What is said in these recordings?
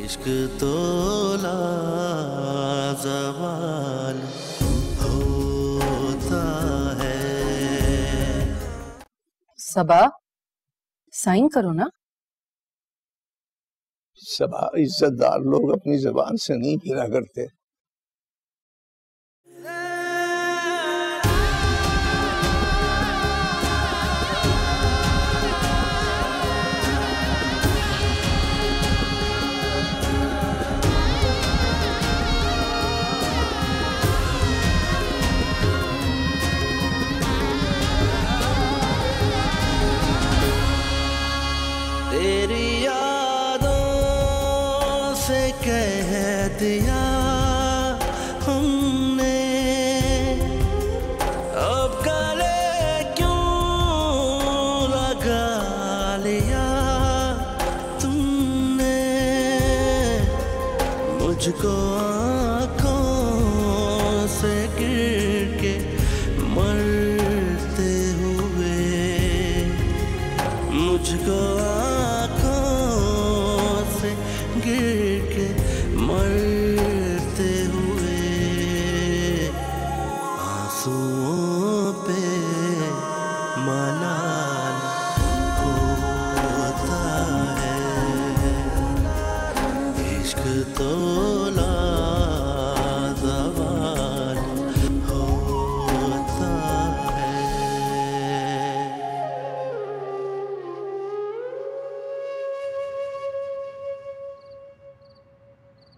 इश्क तो लाज़वाल होता है। सबा, साइन करो ना। सबा, इज्जतदार लोग अपनी जुबान से नहीं गिरा करते। तेरी यादों से कह दिया हमने, अब गले क्यों लगा लिया तुमने मुझको आँखों से गिर के मरते हुए, मुझको गिर के मरते हुए, आंसुओं पे मलाल होता है। इश्क तो लाज़वाल होता है।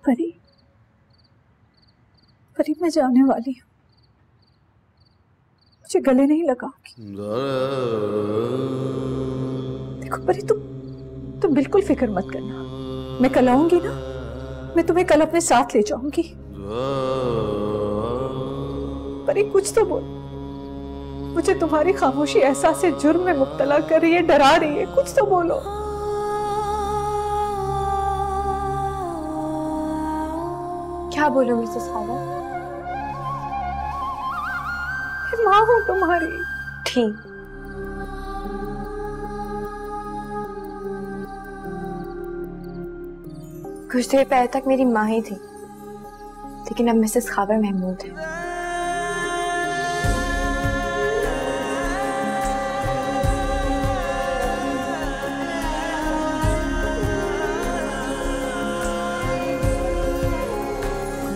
परी, परी मैं जाने वाली हूँ, मुझे गले नहीं लगाओगी। देखो परी, तुम बिल्कुल फिक्र मत करना, मैं कल आऊंगी ना, मैं तुम्हें कल अपने साथ ले जाऊंगी। परी कुछ तो बोल, मुझे तुम्हारी खामोशी एहसास जुर्म में मुब्तला कर रही है, डरा रही है, कुछ तो बोलो। क्या बोलो मिसेस खावर? माँ हूँ तुम्हारी। ठीक, कुछ देर पहले तक मेरी माँ ही थी, लेकिन अब मिसेस खावर महमूद है।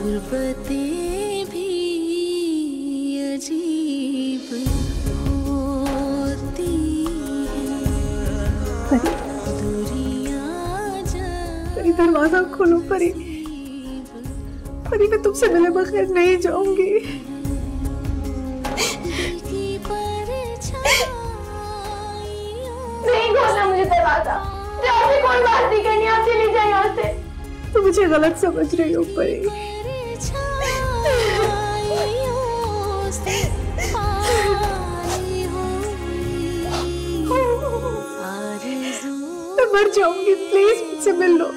गुर्बतें भी अजीब होती हैं, परी दरवाजा खोलो परी, परी मैं तुमसे मिले बगैर नहीं जाऊंगी। नहीं खोलना मुझे दरवाजा, आपसे कौन बात नहीं करनी, आप चली जाए यहाँ से। तो मुझे गलत समझ रही हो परी। मैं मर जाऊंगी, प्लीज मुझसे मिल लो।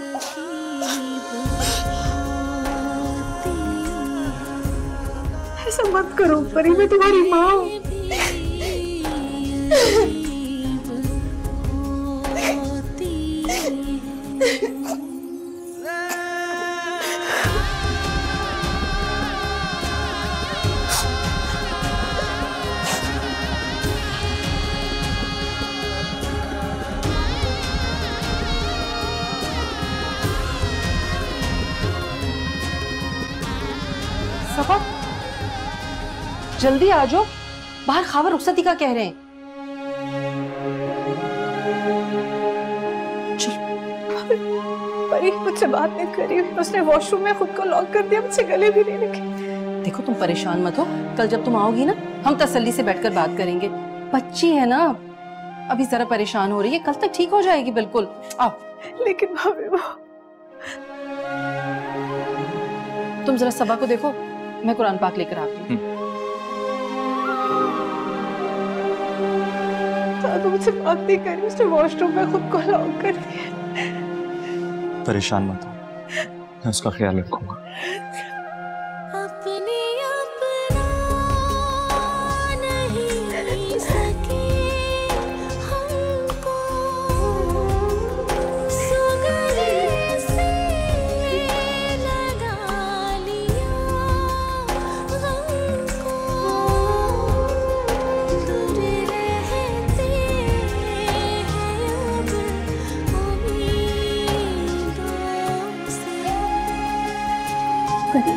ऐसा मत करो परी, मैं तुम्हारी माँ हूँ। सबा, जल्दी आ जाओ, बाहर खावर रुखसती का कह रहे हैं। परी मुझसे बात नहीं करी, उसने वॉशरूम में खुद को लॉक कर दिया, मुझसे गले भी नहीं लगे। देखो तुम परेशान मत हो, कल जब तुम आओगी ना, हम तसल्ली से बैठकर बात करेंगे। बच्ची है ना, अभी जरा परेशान हो रही है, कल तक ठीक हो जाएगी बिल्कुल। आओ। लेकिन भाभी वो, तुम जरा सबा को देखो, मैं कुरान पाक लेकर आती हूँ। तो मुझसे बात नहीं करी, उसने वॉशरूम में खुद को लॉक कर दिया। परेशान मत हो, मैं उसका ख्याल रखूंगा। परी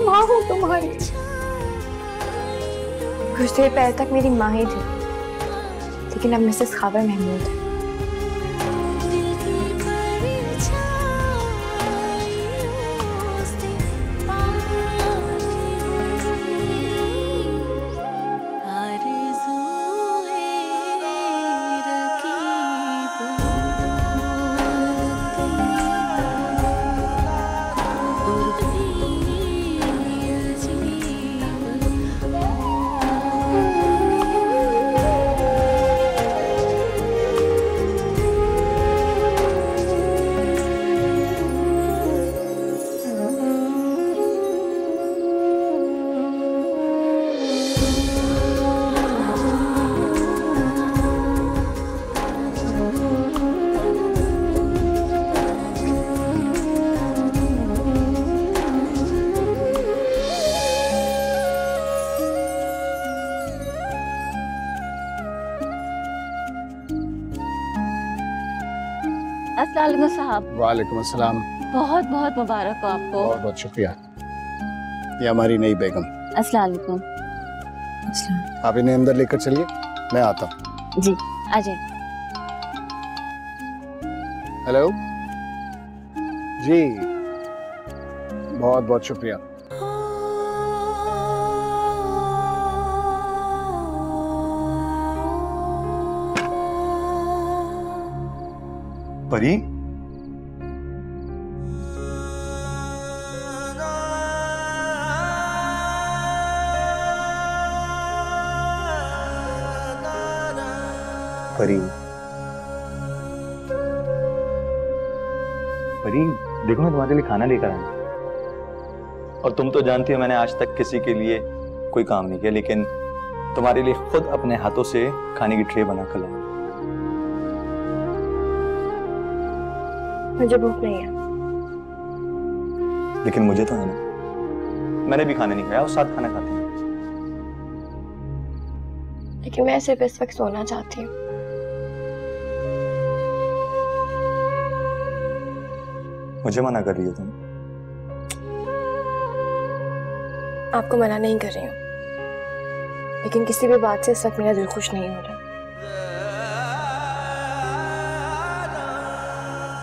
माँ हूँ तुम्हारी। कुछ देर पहले तक मेरी माँ ही थी, लेकिन अब मिसेस खावर महमूद है। अस्सलाम वालेकुम साहब। वालेकुम अस्सलाम। बहुत बहुत मुबारक हो आपको। बहुत बहुत शुक्रिया। ये हमारी नई बेगम। अस्सलाम वालेकुम। आप इन्हें अंदर लेकर चलिए, मैं आता हूँ। जी आ जाइए। हेलो जी, बहुत बहुत शुक्रिया। परी, परी, परी, देखो मैं तुम्हारे लिए खाना लेकर आया। और तुम तो जानती हो मैंने आज तक किसी के लिए कोई काम नहीं किया, लेकिन तुम्हारे लिए खुद अपने हाथों से खाने की ट्रे बना कर लाया। मुझे भूख नहीं है। लेकिन मुझे तो है ना, मैंने भी खाना नहीं खाया और साथ खाना खाते हैं। लेकिन मैं सिर्फ इस वक्त सोना चाहती हूँ। मुझे मना कर रही हो तुम? आपको मना नहीं कर रही हूँ, लेकिन किसी भी बात से इस वक्त मेरा दिल खुश नहीं हो रहा।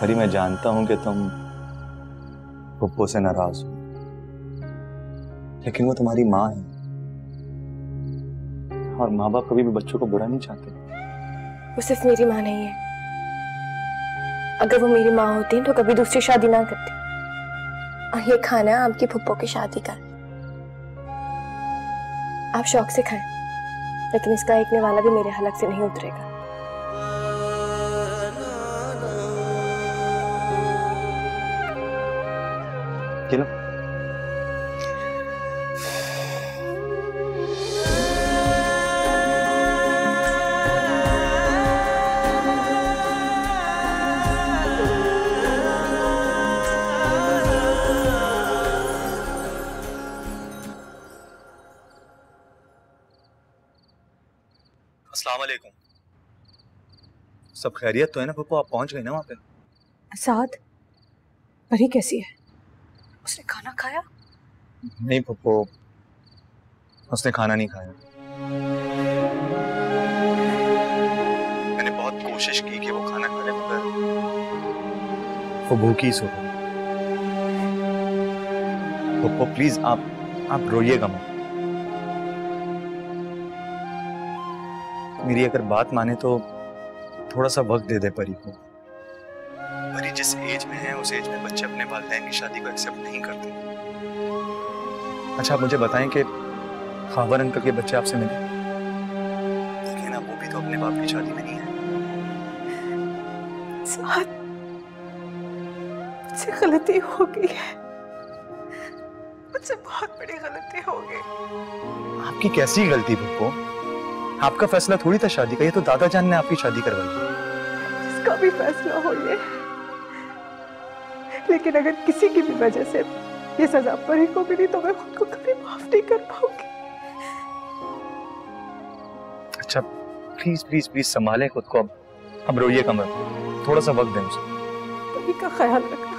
परी, मैं जानता हूं कि तुम पप्पू से नाराज हो, लेकिन वो तुम्हारी माँ है और माँ बाप कभी भी बच्चों को बुरा नहीं चाहते। वो सिर्फ मेरी माँ नहीं है। अगर वो मेरी माँ होती तो कभी दूसरी शादी ना करती। और ये खाना आपकी फुप्पो की शादी का है। आप शौक से खाएं, लेकिन इसका एक निवाला भी मेरे हलक से नहीं उतरेगा। चलो। अस्सलाम वालेकुम। सब खैरियत तो है ना पप्पू? आप पहुंच गए ना वहां पे? साथ परी कैसी है? उसने खाना खाया? नहीं पप्पू, उसने खाना नहीं खाया। मैंने बहुत कोशिश की कि वो खाना खा ले, मगर वो भूखी सो रही। पप्पो प्लीज आप रोइएगा मत। मेरी अगर बात माने तो थोड़ा सा वक्त दे दे परी को। परी जिस एज में है उस एज में बच्चे अपने वालिदैन की शादी को एक्सेप्ट नहीं करते। अच्छा आप मुझे बताएं कि खावर अंकल के बच्चे आपसे मिले? देखिए ना, वो भी तो अपने बाप की शादी में नहीं है। साथ मुझसे गलती हो गई है, मुझसे बहुत बड़ी गलती हो गई। आपकी कैसी गलती पप्पो? आपका फैसला थोड़ी था शादी का, ये तो दादा जान ने आपकी शादी करवाई। जिसका भी फैसला हो ये, लेकिन अगर किसी की भी वजह से ये सजा परी को मिली तो मैं खुद को कभी माफ नहीं कर पाऊंगी। अच्छा प्लीज प्लीज प्लीज संभालें खुद को। अब रोइएगा मत, थोड़ा सा वक्त दें उसे। परी का ख्याल रखना,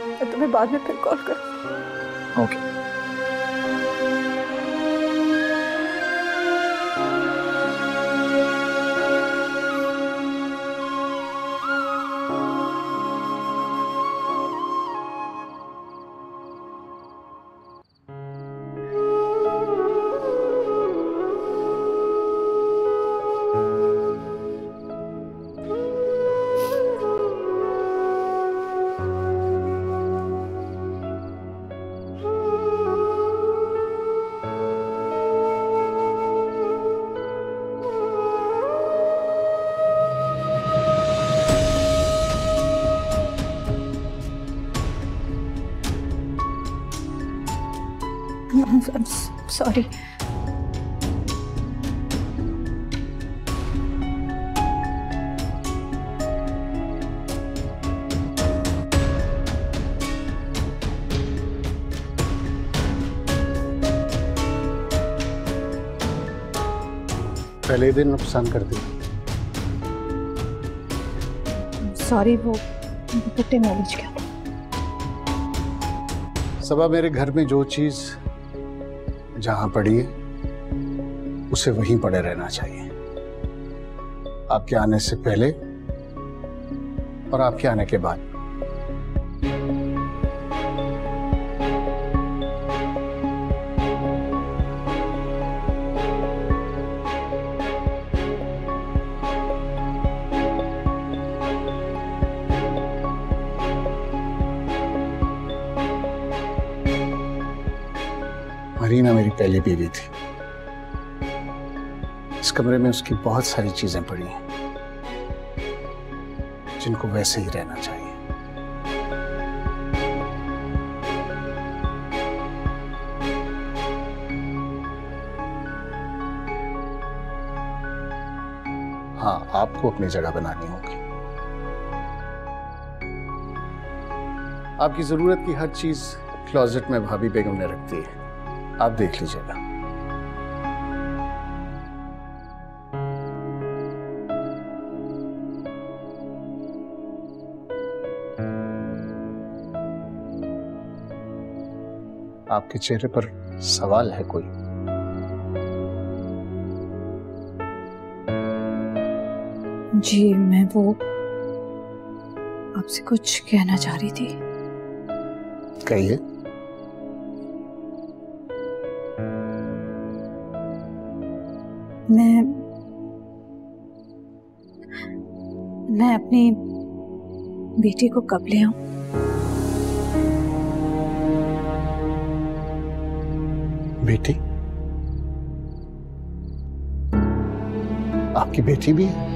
मैं तुम्हें बाद में फिर कॉल करूंगी। ओके। I'm sorry. पहले दिन नुकसान कर दिया। सॉरी, वो दुपट्टे में उलझ गया। सबा, मेरे घर में जो चीज जहां पड़ी है उसे वहीं पड़े रहना चाहिए। आपके आने से पहले और आपके आने के बाद। मरीना मेरी पहली बीवी थी। इस कमरे में उसकी बहुत सारी चीजें पड़ी हैं जिनको वैसे ही रहना चाहिए। हाँ, आपको अपनी जगह बनानी होगी। आपकी जरूरत की हर चीज क्लोजेट में भाभी बेगम ने रख दी है, आप देख लीजिएगा। आपके चेहरे पर सवाल है कोई? जी, मैं वो आपसे कुछ कहना चाह रही थी। कहिए। मैं अपनी बेटी को कब ले आऊं? बेटी? आपकी बेटी भी है?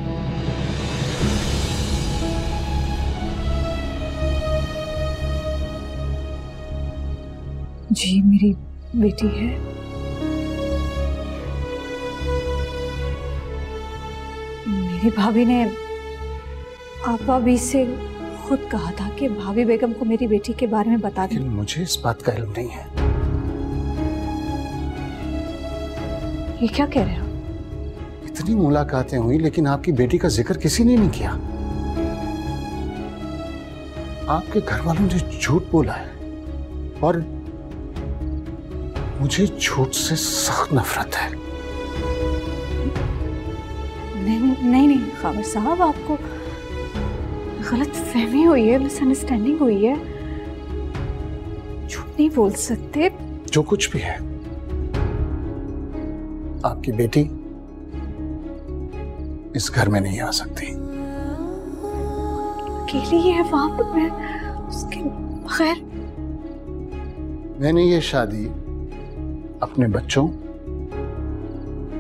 जी, मेरी बेटी है। मेरी भाभी ने आपा भी से खुद कहा था कि भाभी बेगम को मेरी बेटी के बारे में बता दें। लेकिन मुझे इस बात का इल्म नहीं है। ये क्या कह रहे हैं? इतनी मुलाकातें हुई लेकिन आपकी बेटी का जिक्र किसी ने नहीं किया। आपके घर वालों ने झूठ बोला है और मुझे झूठ से सख्त नफरत है। नहीं, खावर साहब, आपको गलत फहमी हुई है, मिसअंडरस्टैंडिंग हुई है। झूठ नहीं बोल सकते। जो कुछ भी है, आपकी बेटी इस घर में नहीं आ सकती। अकेली है वहां पर, मैं उसके बगैर। मैंने ये शादी अपने बच्चों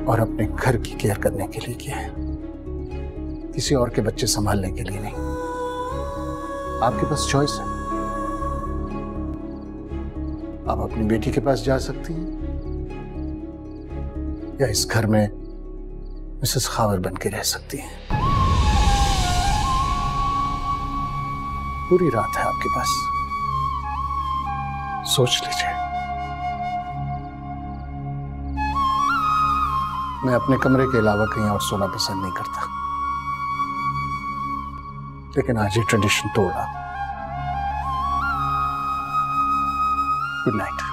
और अपने घर की केयर करने के लिए की है, किसी और के बच्चे संभालने के लिए नहीं। आपके पास चॉइस है, आप अपनी बेटी के पास जा सकती हैं या इस घर में मिसेस खावर बन के रह सकती हैं। पूरी रात है आपके पास, सोच लीजिए। मैं अपने कमरे के अलावा कहीं और सोना पसंद नहीं करता, लेकिन आज ये ट्रेडिशन तोड़ा। Good night.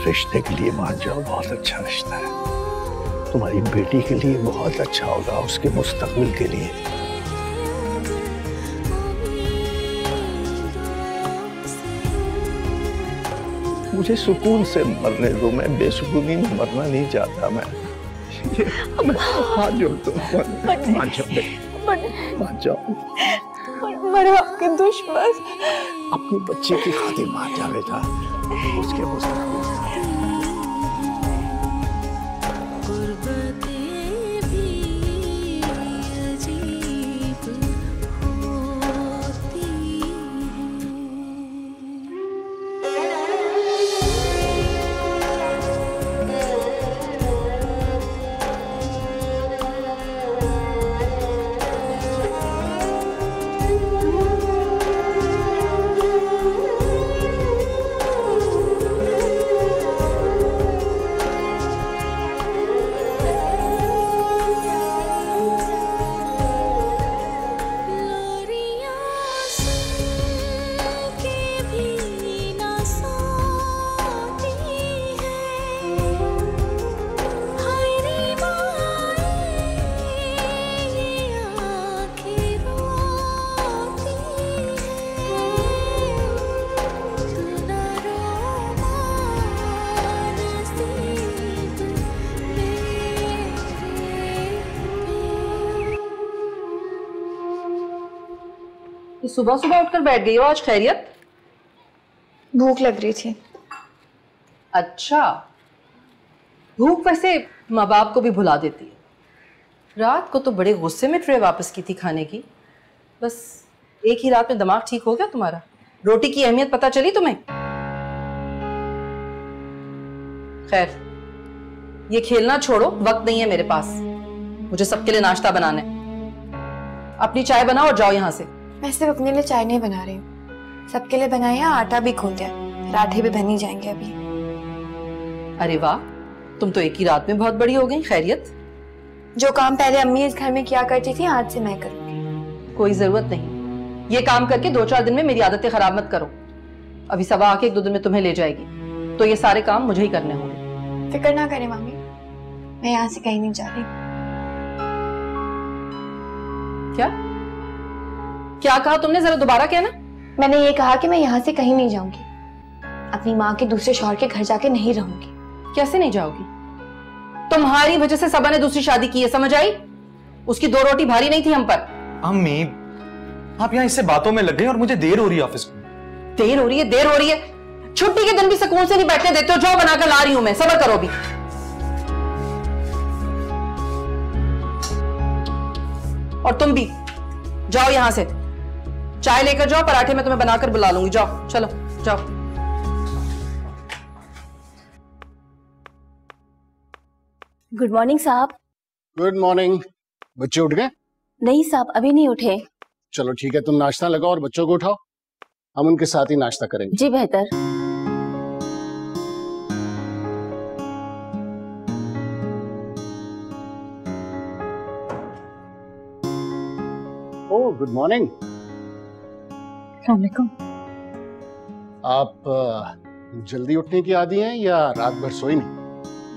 रिश्ते के लिए मान जाओ, बहुत अच्छा रिश्ता है। तुम्हारी बेटी के लिए बहुत अच्छा होगा, उसके मुस्तकबिल के लिए। मुझे सुकून से मरने दो, मैं बेसुकूनी में मरना नहीं चाहता। मैं मान जाओ, तुम मान जाओ, मान जाओ। मरो आपके दुश्मन। अपनी बच्चे की खातिर मान जा बेटा, उसके मुस्तकबिल। सुबह सुबह उठकर बैठ गई हो, आज खैरियत? भूख लग रही थी। अच्छा, भूख वैसे माँ बाप को भी भुला देती है। रात को तो बड़े गुस्से में ट्रे वापस की थी खाने की। बस एक ही रात में दिमाग ठीक हो गया तुम्हारा? रोटी की अहमियत पता चली तुम्हें? खैर, ये खेलना छोड़ो, वक्त नहीं है मेरे पास। मुझे सबके लिए नाश्ता बनाना है। अपनी चाय बनाओ और जाओ यहाँ से। मैं सिर्फ अपने लिए चाय नहीं बना रही हूँ, सबके लिए बनाई है। आटा भी गूंद दिया, पराठे भी बन ही जाएंगे अभी। अरे वाह, तुम तो एक ही रात में बहुत बड़ी हो गई। खैरियत? जो काम पहले अम्मी इस घर में किया करती थी, आज से मैं करूंगी। कोई जरूरत नहीं, ये काम करके 2-4 दिन में मेरी आदतें खराब मत करो। अभी सवा आके 1-2 दिन में तुम्हें ले जाएगी, तो ये सारे काम मुझे ही करने होंगे। फिक्र ना करें मम्मी, मैं यहाँ से कहीं नहीं जा रही। क्या कहा तुमने? जरा दोबारा कहना। मैंने ये कहा कि मैं यहाँ से कहीं नहीं जाऊंगी, अपनी माँ के दूसरे शौहर के घर जाके नहीं रहूंगी। कैसे नहीं जाओगी? तुम्हारी वजह से सबा ने दूसरी शादी की है, समझ आई? उसकी 2 रोटी भारी नहीं थी हम पर। अम्मी, आप यहाँ इससे बातों में लग गए और मुझे देर हो रही है ऑफिस में। देर हो रही है? देर हो रही है? छुट्टी के दिन भी सुकून से नहीं बैठने देते हो। जाओ, बनाकर ला रही हूं मैं, सब्र करो भी। और तुम भी जाओ यहां से, चाय लेकर जाओ, पराठे में तुम्हें बनाकर बुला लूंगी। जाओ, चलो जाओ। गुड मॉर्निंग साहब। Good morning. बच्चे उठ गए? नहीं साहब, अभी नहीं उठे। चलो ठीक है, तुम नाश्ता लगाओ और बच्चों को उठाओ, हम उनके साथ ही नाश्ता करेंगे। जी बेहतर। Oh good morning. अस्सलाम वालेकुम। आप जल्दी उठने की आदी हैं या रात भर सोई नहीं?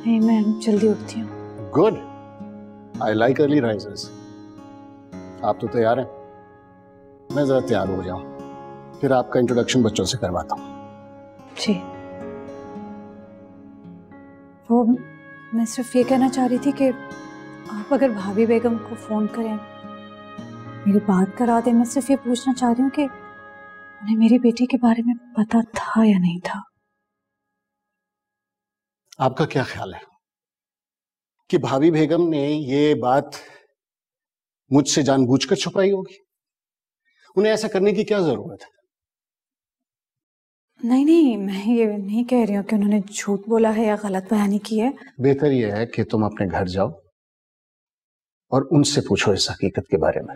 नहीं, मैं जल्दी उठती हूँ। Good, I like early risers. आप तो तैयार हैं, मैं जरा तैयार हो जाऊं, फिर आपका इंट्रोडक्शन बच्चों से करवाता हूँ। जी। वो मैं सिर्फ ये कहना चाह रही थी कि आप अगर भाभी बेगम को फोन करें, मेरी बात करा दें। मैं सिर्फ ये पूछना चाह रही हूँ कि उन्हें मेरी बेटी के बारे में पता था या नहीं था। आपका क्या ख्याल है कि भाभी बेगम ने ये बात मुझसे जानबूझकर छुपाई होगी? उन्हें ऐसा करने की क्या जरूरत है? नहीं नहीं, मैं ये नहीं कह रही हूँ कि उन्होंने झूठ बोला है या गलत बयानी की है। बेहतर यह है कि तुम अपने घर जाओ और उनसे पूछो इस हकीकत के बारे में।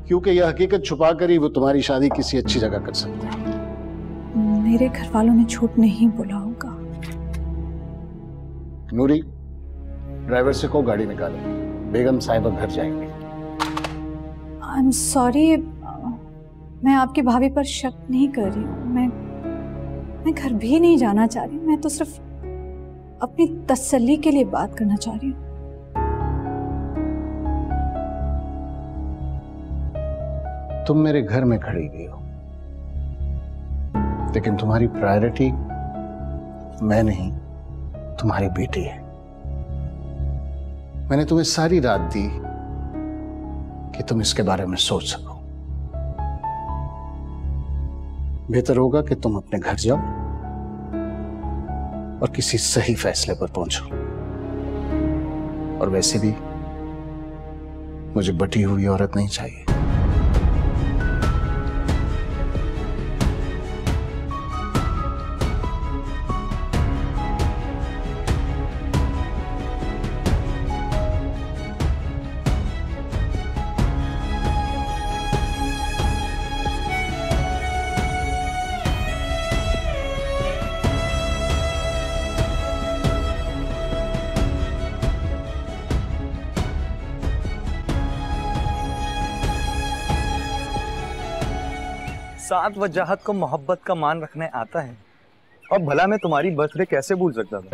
क्योंकि यह हकीकत छुपा कर ही वो तुम्हारी शादी किसी अच्छी जगह कर सकते हैं। मेरे घर वालों ने झूठ नहीं बोला होगा। नूरी, ड्राइवर से कहो गाड़ी निकाले, बेगम साहिबा घर जाएंगे। आई एम सॉरी, मैं आपकी भाभी पर शक नहीं कर रही हूँ। मैं घर भी नहीं जाना चाह रही। मैं तो सिर्फ अपनी तसल्ली के लिए बात करना चाह रही हूँ। तुम मेरे घर में खड़ी हुई हो, लेकिन तुम्हारी प्रायोरिटी मैं नहीं, तुम्हारी बेटी है। मैंने तुम्हें सारी रात दी कि तुम इसके बारे में सोच सको। बेहतर होगा कि तुम अपने घर जाओ और किसी सही फैसले पर पहुंचो। और वैसे भी मुझे बटी हुई औरत नहीं चाहिए। सात वजाहत को मोहब्बत का मान रखने आता है, और भला मैं तुम्हारी बर्थडे कैसे भूल सकता था?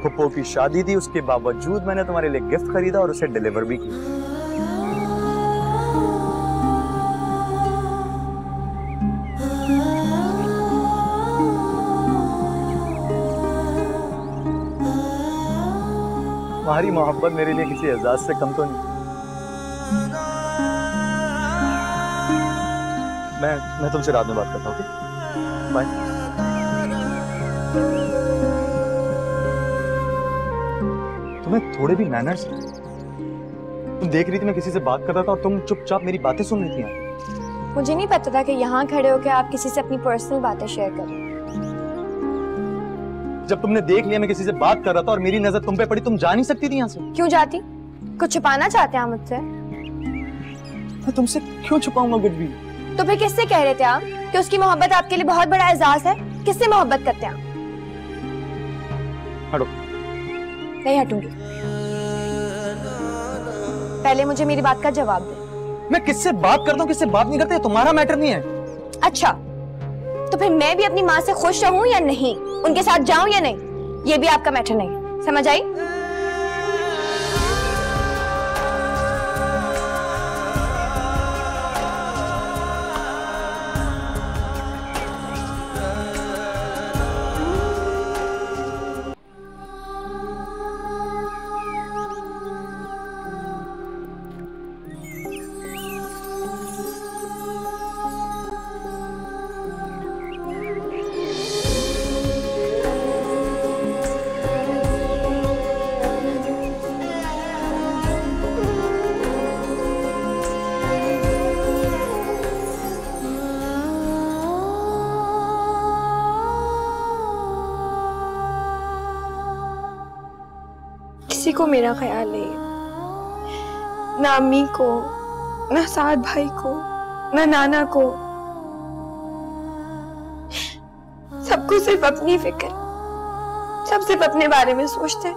फुप्पो की शादी थी, उसके बावजूद मैंने तुम्हारे लिए गिफ्ट खरीदा और उसे डिलीवर भी किया। तुम्हारी मोहब्बत मेरे लिए किसी एजाज से कम तो नहीं। मैं तुमसे रात में बात करता हूँ, ओके? बाय। तुम्हें थोड़े भी मैनर्स नहीं। तुम देख रही थी मैं किसी से बात कर रहा था और तुम चुपचाप मेरी बातें सुन रही थी। मुझे नहीं पता था कि यहाँ खड़े होकर आप किसी से अपनी पर्सनल बातें शेयर कर रहे हैं। जब तुमने देख लिया मैं किसी से बात कर रहा था और मेरी नजर तुम पे पड़ी, तुम जा नहीं सकती थी यहाँ से। क्यों जाती? कुछ छुपाना चाहते हैं आप मुझसे? मैं तुमसे क्यों छुपाऊंगा कुछ भी? तो फिर किससे कह रहे थे आप कि उसकी मोहब्बत आपके लिए बहुत बड़ा एहसास है? किससे मोहब्बत करते हैं आप? हटो। नहीं हटूंगी। पहले मुझे मेरी बात का जवाब दे। मैं किससे बात करता हूँ किससे बात नहीं करते, तुम्हारा मैटर नहीं है। अच्छा, तो फिर मैं भी अपनी माँ से खुश रहूं या नहीं, उनके साथ जाऊं या नहीं, ये भी आपका मैटर नहीं। समझ आई? को मेरा ख्याल नहीं है, ना अम्मी को, ना साद भाई को, ना नाना को। सबको सिर्फ अपनी फिक्र, सब सिर्फ अपने बारे में सोचते हैं,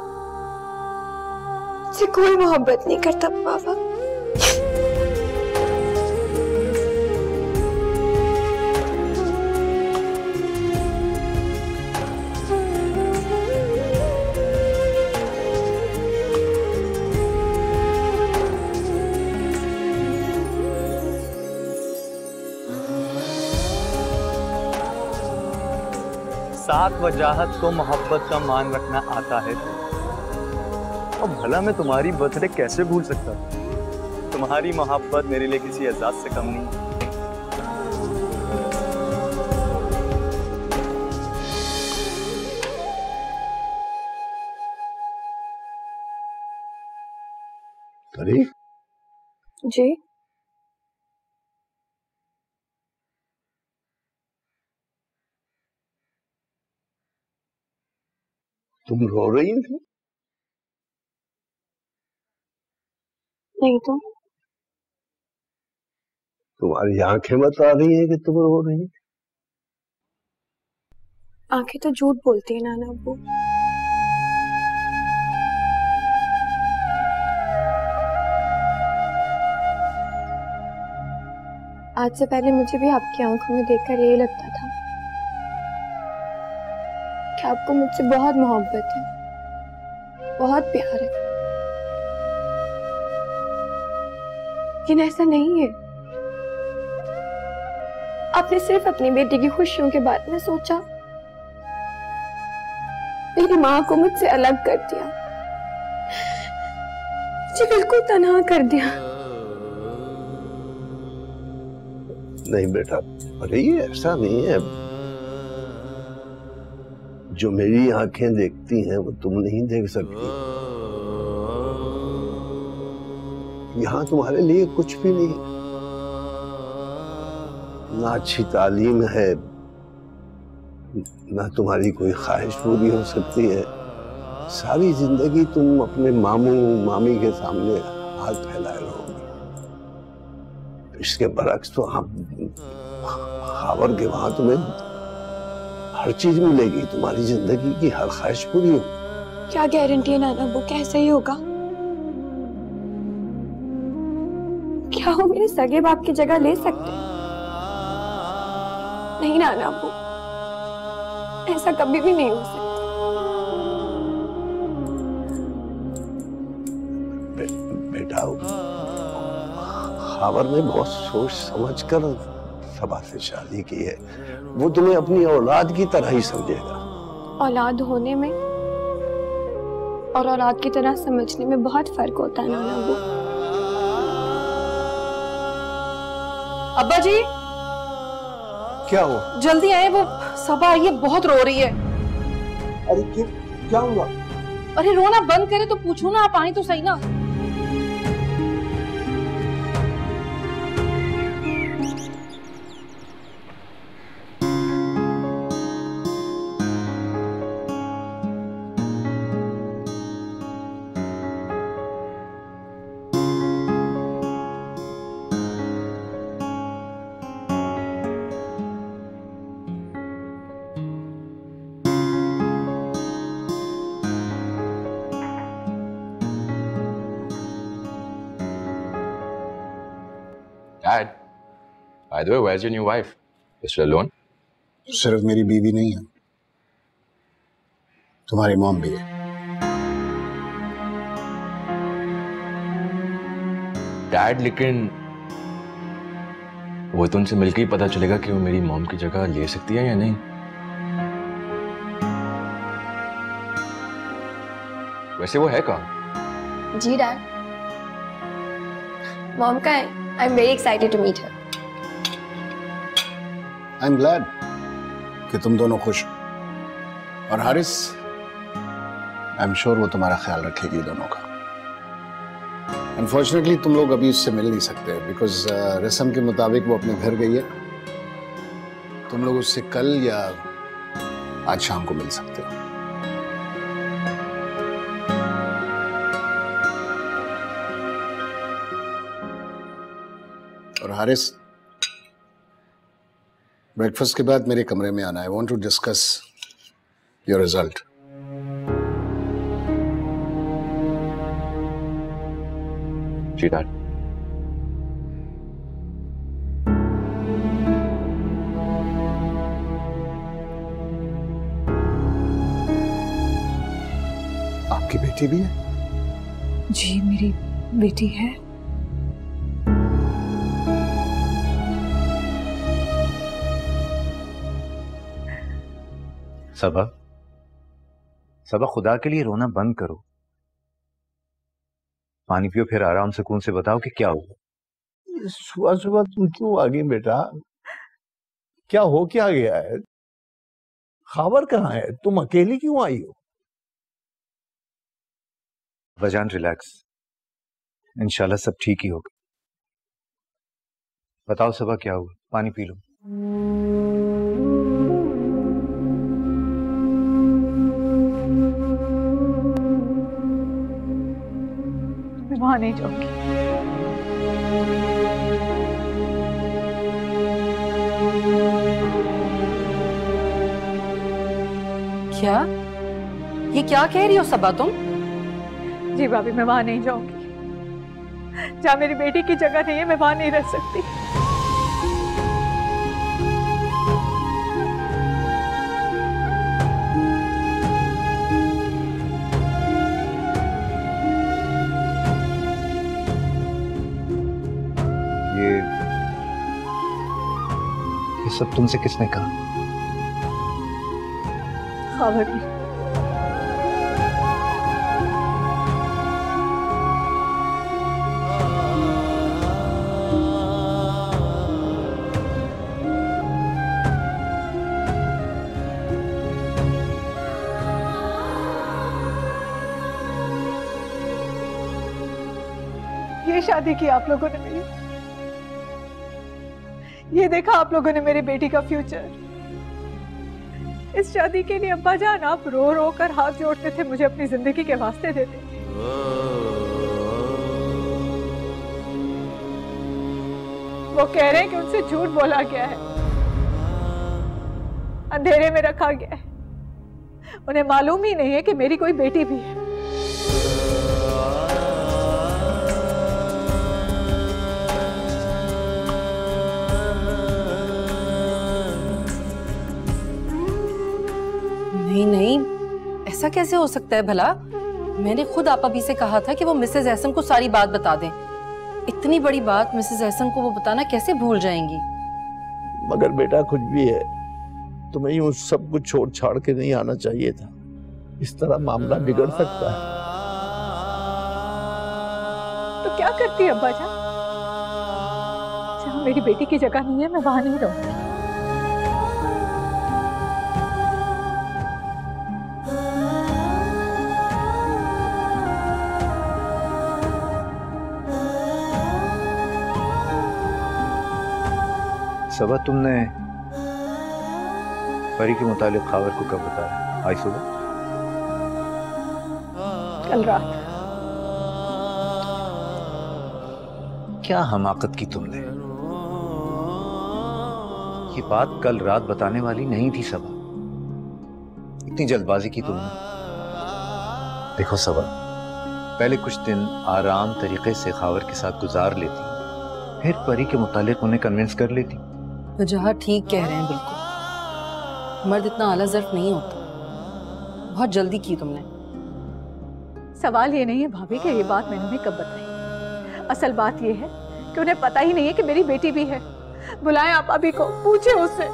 मुझसे कोई मोहब्बत नहीं करता पापा। सात वजाहत को मोहब्बत का मान रखना आता है और भला मैं तुम्हारी बर्थडे कैसे भूल सकता? तुम्हारी मोहब्बत मेरे लिए किसी एजाज से कम नहीं। परी जी तुम रो रही थी? नहीं तो तुम्हारी आंखें बता रही हैं कि तुम रो रही थी। आंखें तो झूठ बोलती है नाना अब्बू। आज से पहले मुझे भी आपकी आंखों में देखकर यही लगता था कि आपको मुझसे बहुत मोहब्बत है, बहुत प्यार है, लेकिन ऐसा नहीं है। आपने सिर्फ अपनी बेटी की खुशियों के बारे में सोचा, मेरी माँ को मुझसे अलग कर दिया, मुझे बिल्कुल तन्हा कर दिया। नहीं बेटा, अरे ये ऐसा नहीं है। जो मेरी आंखें देखती हैं वो तुम नहीं देख सकती। यहाँ तुम्हारे लिए कुछ भी नहीं, ना अच्छी तालीम है, ना तुम्हारी कोई ख्वाहिश पूरी हो सकती है। सारी जिंदगी तुम अपने मामू मामी के सामने हाथ फैलाए रहोगे। इसके बरक्स तो हम खावर के वहां तुम्हें हर चीज मिलेगी, तुम्हारी जिंदगी की हर ख्वाहिश पूरी होगी। क्या गारंटी है नाना वो कैसे ही होगा? क्या वो मेरे सगे बाप की जगह ले सकते हैं? नहीं नाना वो, ऐसा कभी भी नहीं हो सकता। बेटा, खावर ने बहुत सोच समझकर सबा से शादी की है। वो तुम्हें अपनी औलाद की तरह ही समझेगा। औलाद होने में और औलाद की तरह समझने में बहुत फर्क होता है नाना वो। अब्बा जी क्या हुआ? जल्दी आए, वो सबा आई है, बहुत रो रही है। अरे क्या हुआ? अरे रोना बंद करे तो पूछो ना, आप आई तो सही ना। Dad, by the way, where's your new wife? Is she alone? सिर्फ मेरी बीवी नहीं है, तुम्हारी मॉम भी है। Dad, लेकिन वो तो उनसे मिलकर ही पता चलेगा कि वो मेरी मॉम की जगह ले सकती है या नहीं। वैसे वो है कहाँ? जी डैड, मॉम का है। I am very excited to meet her. I am glad कि तुम दोनों खुश हो। और हारिस, आई एम श्योर वो तुम्हारा ख्याल रखेगी दोनों का। अनफॉर्चुनेटली तुम लोग अभी उससे मिल नहीं सकते बिकॉज रस्म के मुताबिक वो अपने घर गई है। तुम लोग उससे कल या आज शाम को मिल सकते हो। हारिस, ब्रेकफास्ट के बाद मेरे कमरे में आना। I want to discuss your result. जी डैड। आपकी बेटी भी है? जी मेरी बेटी है। सबा, सबा खुदा के लिए रोना बंद करो। पानी पियो, फिर आराम सुकून से बताओ कि क्या हुआ। सुबह सुबह तुम क्यों आ गई बेटा? क्या हो क्या गया है? खबर कहाँ है? तुम अकेली क्यों आई हो? वजान रिलैक्स, इंशाल्लाह सब ठीक ही होगा। बताओ सबा क्या हुआ, पानी पी लो। मैं वहां नहीं जाऊंगी। क्या? ये क्या कह रही हो सबा तुम? जी भाभी, मैं वहां नहीं जाऊंगी। जहाँ मेरी बेटी की जगह नहीं है, मैं वहां नहीं रह सकती। ये सब तुमसे किसने कहा? खबर नहीं। ये शादी की आप लोगों ने मेरी, ये देखा आप लोगों ने मेरी बेटी का फ्यूचर। इस शादी के लिए अब्बा जान आप रो रो कर हाथ जोड़ते थे, मुझे अपनी जिंदगी के वास्ते देते थे। वो कह रहे हैं कि उनसे झूठ बोला गया है, अंधेरे में रखा गया है। उन्हें मालूम ही नहीं है कि मेरी कोई बेटी भी है। नहीं नहीं, ऐसा कैसे हो सकता है भला? मैंने खुद आपा भी से कहा था कि वो मिसेस एहसन को सारी बात बता दें। इतनी बड़ी बात मिसेस एहसन को वो बताना कैसे भूल जाएंगी? मगर बेटा कुछ भी है, तुम्हें यूं सब कुछ छोड़ छाड़ के नहीं आना चाहिए था। इस तरह मामला बिगड़ सकता है। तो क्या करती है अब्बा जान? जहाँ मेरी बेटी की जगह नहीं है, मैं वहां नहीं रहूंगी। सबा, तुमने परी के मुतालिक खावर को कब बताया? आज सुबह? कल रात। क्या हमाकत की तुमने? ये बात कल रात बताने वाली नहीं थी सबा। इतनी जल्दबाजी की तुमने। देखो सबा, पहले कुछ दिन आराम तरीके से खावर के साथ गुजार लेती, फिर परी के मुतालिक उन्हें कन्विंस कर लेती। वजह ठीक कह रहे हैं, बिल्कुल। मर्द इतना आला ज़र्फ नहीं होता। बहुत जल्दी की तुमने। सवाल ये नहीं है भाभी कि ये बात मैंने उन्हें कब बताई। असल बात ये है कि उन्हें पता ही नहीं है कि मेरी बेटी भी है। बुलाएं आप अभी को, पूछे उससे।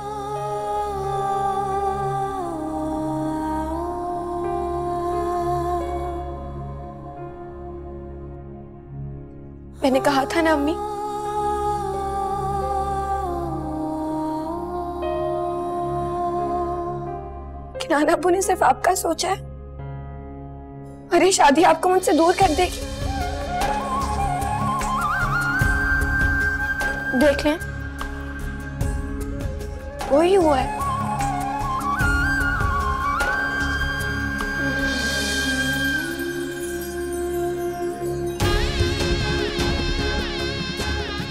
मैंने कहा था ना अम्मी, कि नाना अब्बू ने सिर्फ आपका सोचा है और ये शादी आपको मुझसे दूर कर देगी। देख लें, वही हुआ है।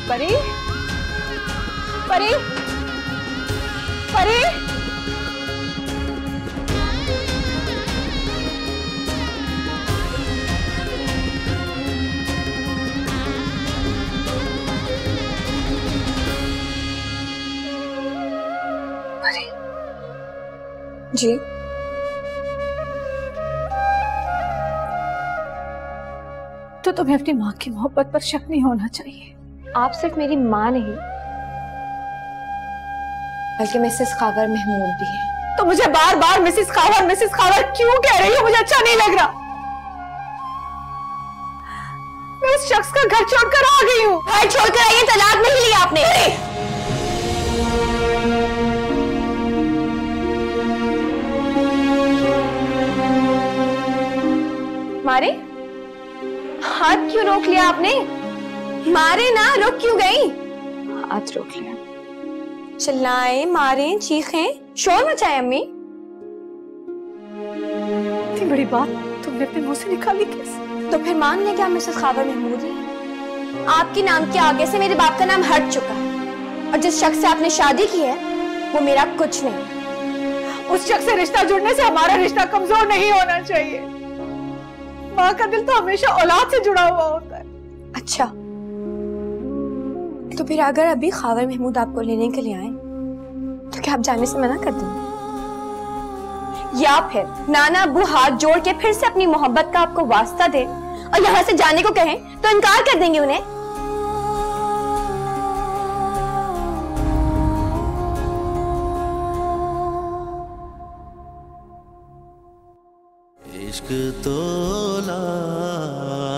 परी, परी, परी, परी। जी तो तुम्हें अपनी माँ की मोहब्बत पर शक नहीं होना चाहिए। आप सिर्फ मेरी माँ नहीं बल्कि मिसेस खावर महमूद भी है। तो मुझे बार बार मिसेस खावर क्यों कह रही हो? मुझे अच्छा नहीं लग रहा। मैं उस शख्स का घर छोड़कर आ गई हूँ। घर छोड़कर आई है, तलाक नहीं लिया आपने। मारे? हाथ क्यों रोक लिया आपने? मारे ना, रुक क्यों गई? हाथ रोक लिया। चिल्लाएं, मारें, चीखें, शोर मचाएं अम्मी। इतनी बड़ी बात तुमने अपने मुंह से निकाली कैसे? तो फिर मान लें कि आप मिसेस खावर महमूद हैं। आपके नाम के आगे से मेरे बाप का नाम हट चुका है और जिस शख्स से आपने शादी की है वो मेरा कुछ नहीं। उस शख्स से रिश्ता जुड़ने से हमारा रिश्ता कमजोर नहीं होना चाहिए। माँ का दिल तो हमेशा औलाद से जुड़ा हुआ होता है। अच्छा, तो फिर अगर अभी खावर महमूद आपको लेने के लिए आए तो क्या आप जाने से मना कर देंगे? या फिर नाना अब्बू हाथ जोड़ के फिर से अपनी मोहब्बत का आपको वास्ता दे और यहाँ से जाने को कहें तो इनकार कर देंगे उन्हें? इश्क तो लाजवाब